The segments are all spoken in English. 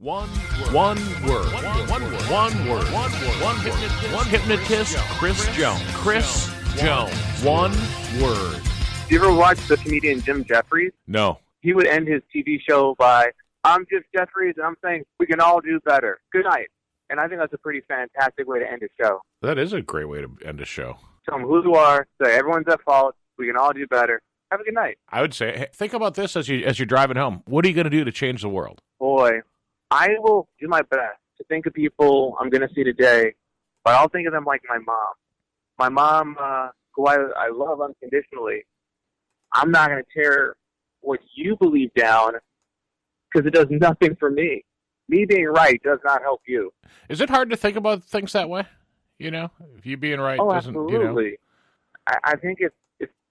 One word. One hypnotist, Chris Jones. Chris Jones. One word. Do you ever watch the comedian Jim Jeffries? No. He would end his TV show by, "I'm Jim Jeffries, and I'm saying we can all do better. Good night." And I think that's a pretty fantastic way to end a show. That is a great way to end a show. Tell them who you are, say everyone's at fault, we can all do better. Have a good night. I would say, hey, think about this as you're driving home. What are you going to do to change the world? Boy, I will do my best to think of people I'm going to see today, but I'll think of them like my mom. My mom, who I love unconditionally, I'm not going to tear what you believe down because it does nothing for me. Me being right does not help you. Is it hard to think about things that way? You know, if you being right doesn't, absolutely. You know. I think it's,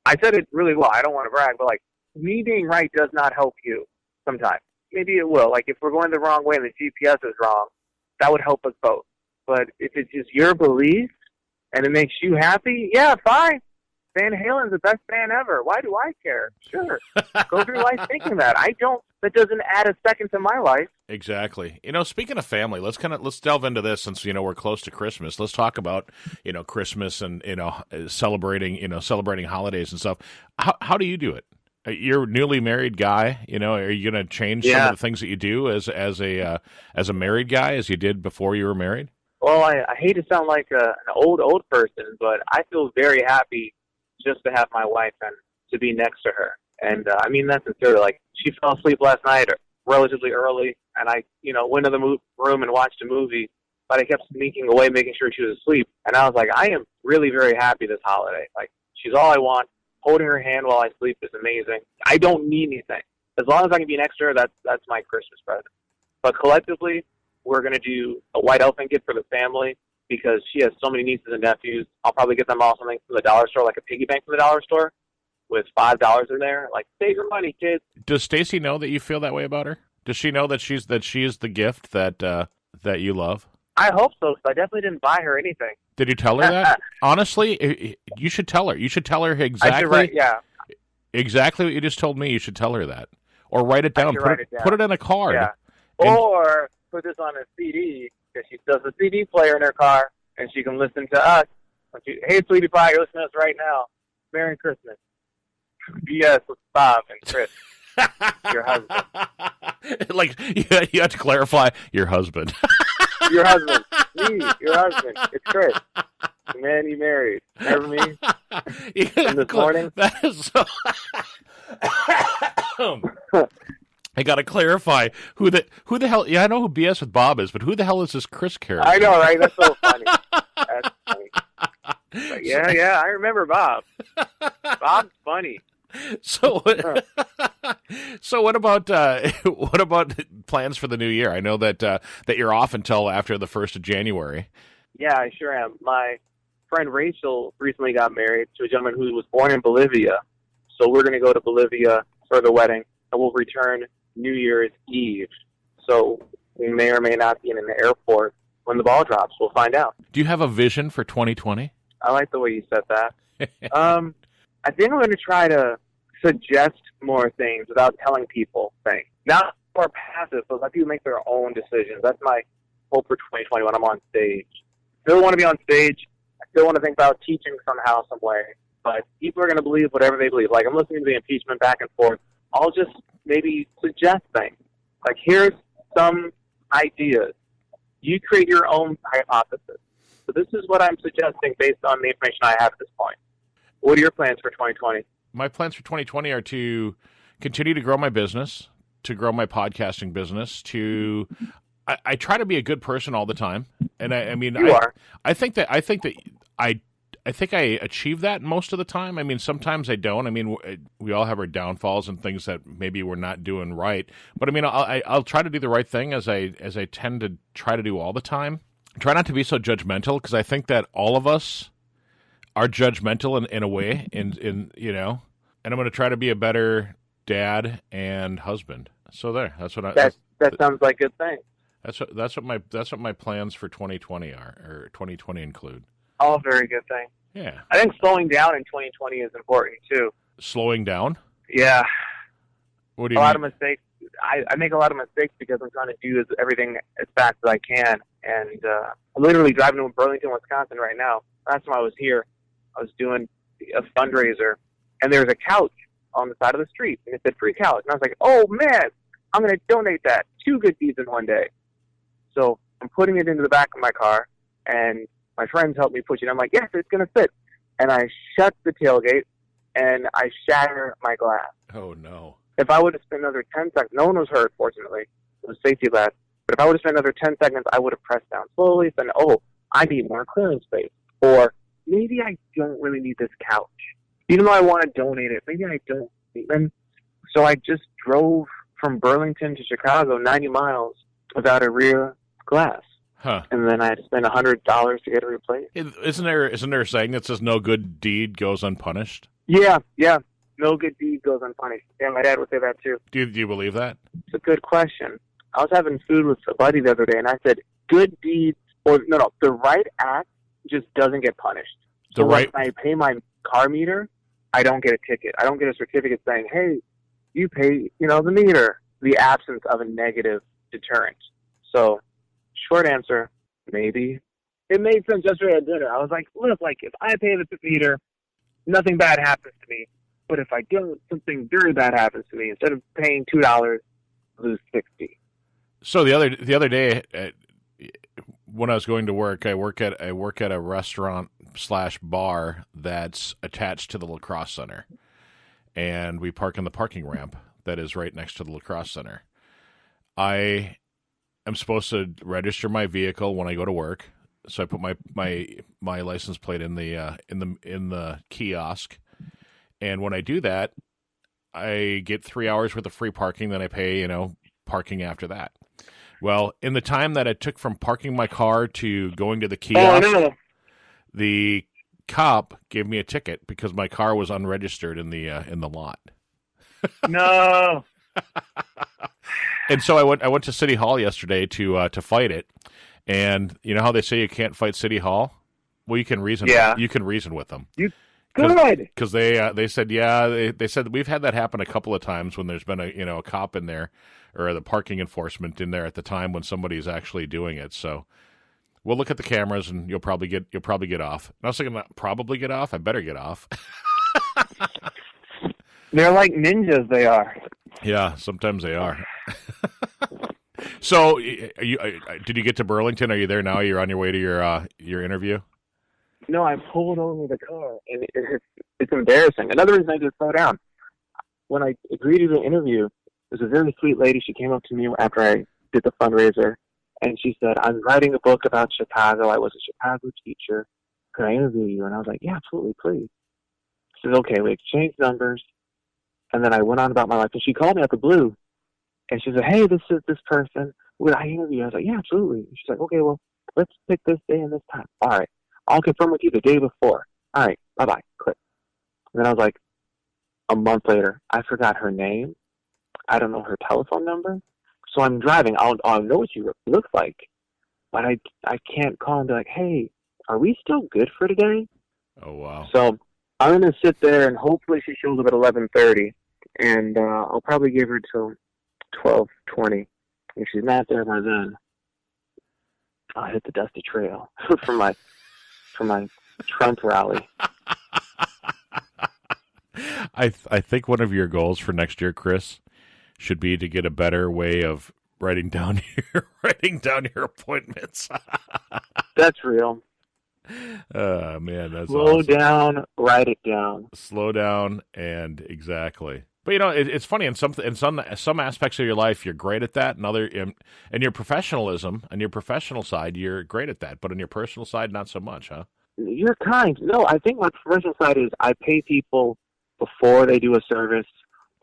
I said it really well. I don't want to brag, but like, me being right does not help you sometimes. Maybe it will. Like, if we're going the wrong way and the GPS is wrong, that would help us both. But if it's just your belief and it makes you happy, yeah, fine. Van Halen's the best band ever. Why do I care? Sure. Go through life thinking that. That doesn't add a second to my life. Exactly. You know, speaking of family, let's delve into this since, you know, we're close to Christmas. Let's talk about, you know, Christmas and, you know, celebrating holidays and stuff. How do you do it? You're a newly married guy, you know, are you going to change some of the things that you do as a married guy as you did before you were married? Well, I hate to sound like an old person, but I feel very happy just to have my wife and to be next to her. And I mean that sincerely. Like, she fell asleep last night relatively early, and I, you know, went to the room and watched a movie, but I kept sneaking away, making sure she was asleep. And I was like, I am really very happy this holiday. Like, she's all I want. Holding her hand while I sleep is amazing. I don't need anything. As long as I can be next to her, that's my Christmas present. But collectively, we're going to do a white elephant gift for the family because she has so many nieces and nephews. I'll probably get them all something from the dollar store, like a piggy bank from the dollar store with $5 in there. Like, save your money, kids. Does Stacy know that you feel that way about her? Does she know that she is the gift that you love? I hope so, because I definitely didn't buy her anything. Did you tell her that? Honestly, you should tell her. You should tell her exactly. Exactly what you just told me. You should tell her that, or write it down. Put it in a card. Yeah. Or put this on a CD because she does a CD player in her car, and she can listen to us. Hey, sweetie pie, you're listening to us right now. Merry Christmas. BS with Bob and Chris, your husband. Like, you have to clarify your husband. Your husband. Me, your husband. It's Chris. The man you married. Remember me? And this morning? That is so... I got to clarify who the hell... Yeah, I know who BS with Bob is, but who the hell is this Chris character? I know, right? That's so funny. That's funny. But yeah, I remember Bob. Bob's funny. So what about plans for the new year? I know that you're off until after the 1st of January. Yeah, I sure am. My friend Rachel recently got married to a gentleman who was born in Bolivia. So we're going to go to Bolivia for the wedding, and we'll return New Year's Eve. So we may or may not be in an airport when the ball drops. We'll find out. Do you have a vision for 2020? I like the way you said that. I think I'm going to try to suggest more things without telling people things. Not more passive, but let people make their own decisions. That's my hope for 2020 when I'm on stage. Still want to be on stage. I still want to think about teaching somehow, some way. But people are going to believe whatever they believe. Like, I'm listening to the impeachment back and forth. I'll just maybe suggest things. Like, here's some ideas. You create your own hypothesis. So this is what I'm suggesting based on the information I have at this point. What are your plans for 2020? My plans for 2020 are to continue to grow my business, to grow my podcasting business, I try to be a good person all the time. And I mean, I think I achieve that most of the time. I mean, sometimes I don't. I mean, we all have our downfalls and things that maybe we're not doing right. But I mean, I'll try to do the right thing as I tend to try to do all the time. Try not to be so judgmental because I think that all of us are judgmental in a way, in you know, and I'm going to try to be a better dad and husband. So that's what that sounds like a good thing. That's what my plans for 2020 are, or 2020 include. All very good thing. Yeah, I think slowing down in 2020 is important too. Slowing down? Yeah. What do you mean? A lot of mistakes I make a lot of mistakes because I'm trying to do everything as fast as I can. And I'm literally driving to Burlington, Wisconsin right now. Last time I was here, I was doing a fundraiser, and there was a couch on the side of the street, and it said free couch. And I was like, oh, man, I'm going to donate that. 2 good deeds in one day. So I'm putting it into the back of my car, and my friends helped me push it. I'm like, yes, it's going to fit. And I shut the tailgate, and I shatter my glass. Oh, no. If I would have spent another 10 seconds, no one was hurt, fortunately. It was safety glass. But if I would have spent another 10 seconds, I would have pressed down slowly, said, oh, I need more clearance space. Or maybe I don't really need this couch. Even though I want to donate it, maybe I don't. And so I just drove from Burlington to Chicago 90 miles without a rear glass. Huh. And then I had to spend $100 to get it replaced. Isn't there a saying that says no good deed goes unpunished? Yeah. No good deed goes unpunished. Yeah, my dad would say that too. Do you believe that? It's a good question. I was having food with a buddy the other day, and I said, good deeds, or no, the right act just doesn't get punished. So when I pay my car meter, I don't get a ticket. I don't get a certificate saying, hey, you pay, the meter. The absence of a negative deterrent. So, short answer, maybe. It made sense yesterday at dinner. I was like, look, if I pay the meter, nothing bad happens to me. But if I don't, something very bad happens to me. Instead of paying $2, I lose $60. So the other day, when I was going to work, I work at a restaurant/bar that's attached to the lacrosse center, and we park in the parking ramp that is right next to the lacrosse center. I am supposed to register my vehicle when I go to work, so I put my license plate in the kiosk, and when I do that, I get 3 hours worth of free parking. Then I pay parking after that. Well, in the time that it took from parking my car to going to the kiosk, the cop gave me a ticket because my car was unregistered in the lot. No. And so I went to City Hall yesterday to fight it. And you know how they say you can't fight City Hall? Well, you can reason. Yeah. You can reason with them. Good. Because they said they said we've had that happen a couple of times when there's been a cop in there or the parking enforcement in there at the time when somebody's actually doing it. So we'll look at the cameras and you'll probably get off. And I was thinking, probably get off. I better get off. They're like ninjas. They are. Yeah, sometimes they are. So, did you get to Burlington? Are you there now? You're on your way to your interview? No, I pulled over the car, and it's embarrassing. Another reason I just slow down. When I agreed to the interview, there's a very sweet lady. She came up to me after I did the fundraiser, and she said, I'm writing a book about Chicago. I was a Chicago teacher. Could I interview you? And I was like, yeah, absolutely, please. She said, okay, we exchanged numbers. And then I went on about my life. And she called me out the blue. And she said, hey, this is this person. Would I interview you? I was like, yeah, absolutely. And she's like, okay, well, let's pick this day and this time. All right. I'll confirm with you the day before. All right. Bye-bye. Click. And then I was like, a month later, I forgot her name. I don't know her telephone number. So I'm driving. I'll know what she looks like. But I can't call and be like, hey, are we still good for today? Oh, wow. So I'm going to sit there and hopefully she shows up at 11:30. And I'll probably give her till 12:20. If she's not there by then, I'll hit the dusty trail for my Trump rally. I think one of your goals for next year, Chris, should be to get a better way of writing down your appointments. That's real. Man, that's slow awesome. down, write it down. Slow down, and exactly. But it's funny in some aspects of your life you're great at that, and in your professionalism and your professional side you're great at that, but on your personal side not so much, huh? You're kind. No, I think my professional side is I pay people before they do a service,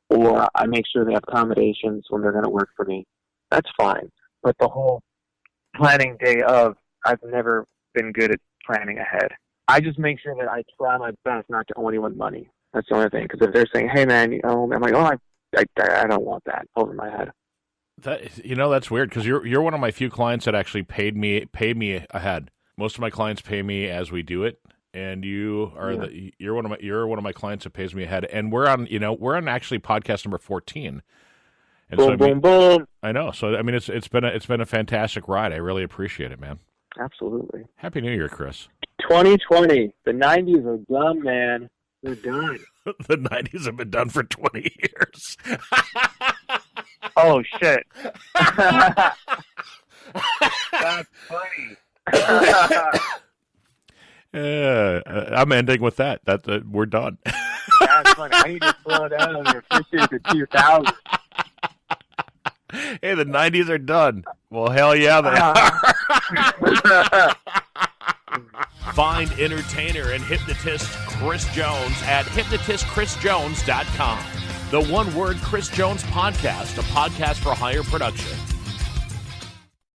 or I make sure they have accommodations when they're going to work for me. That's fine. But the whole planning day of, I've never been good at planning ahead. I just make sure that I try my best not to owe anyone money. That's the only thing. Because if they're saying, hey, man, I'm like, oh, I don't want that over my head. That's weird because you're one of my few clients that actually pay me ahead. Most of my clients pay me as we do it, and you're one of my clients that pays me ahead. And we're on actually podcast number 14, And boom, so, boom, boom. I know. So I mean, it's been a fantastic ride. I really appreciate it, man. Absolutely. Happy New Year, Chris. 2020. The 90s are done, man. They're done. The 90s have been done for 20 years. Oh, shit. That's funny. I'm ending with that. We're done. That's funny. I need to slow down and appreciate the 2000s. Hey, the 90s are done. Well, hell yeah, they are. Find entertainer and hypnotist Chris Jones at hypnotistchrisjones.com. The One Word Chris Jones Podcast, a podcast for higher production.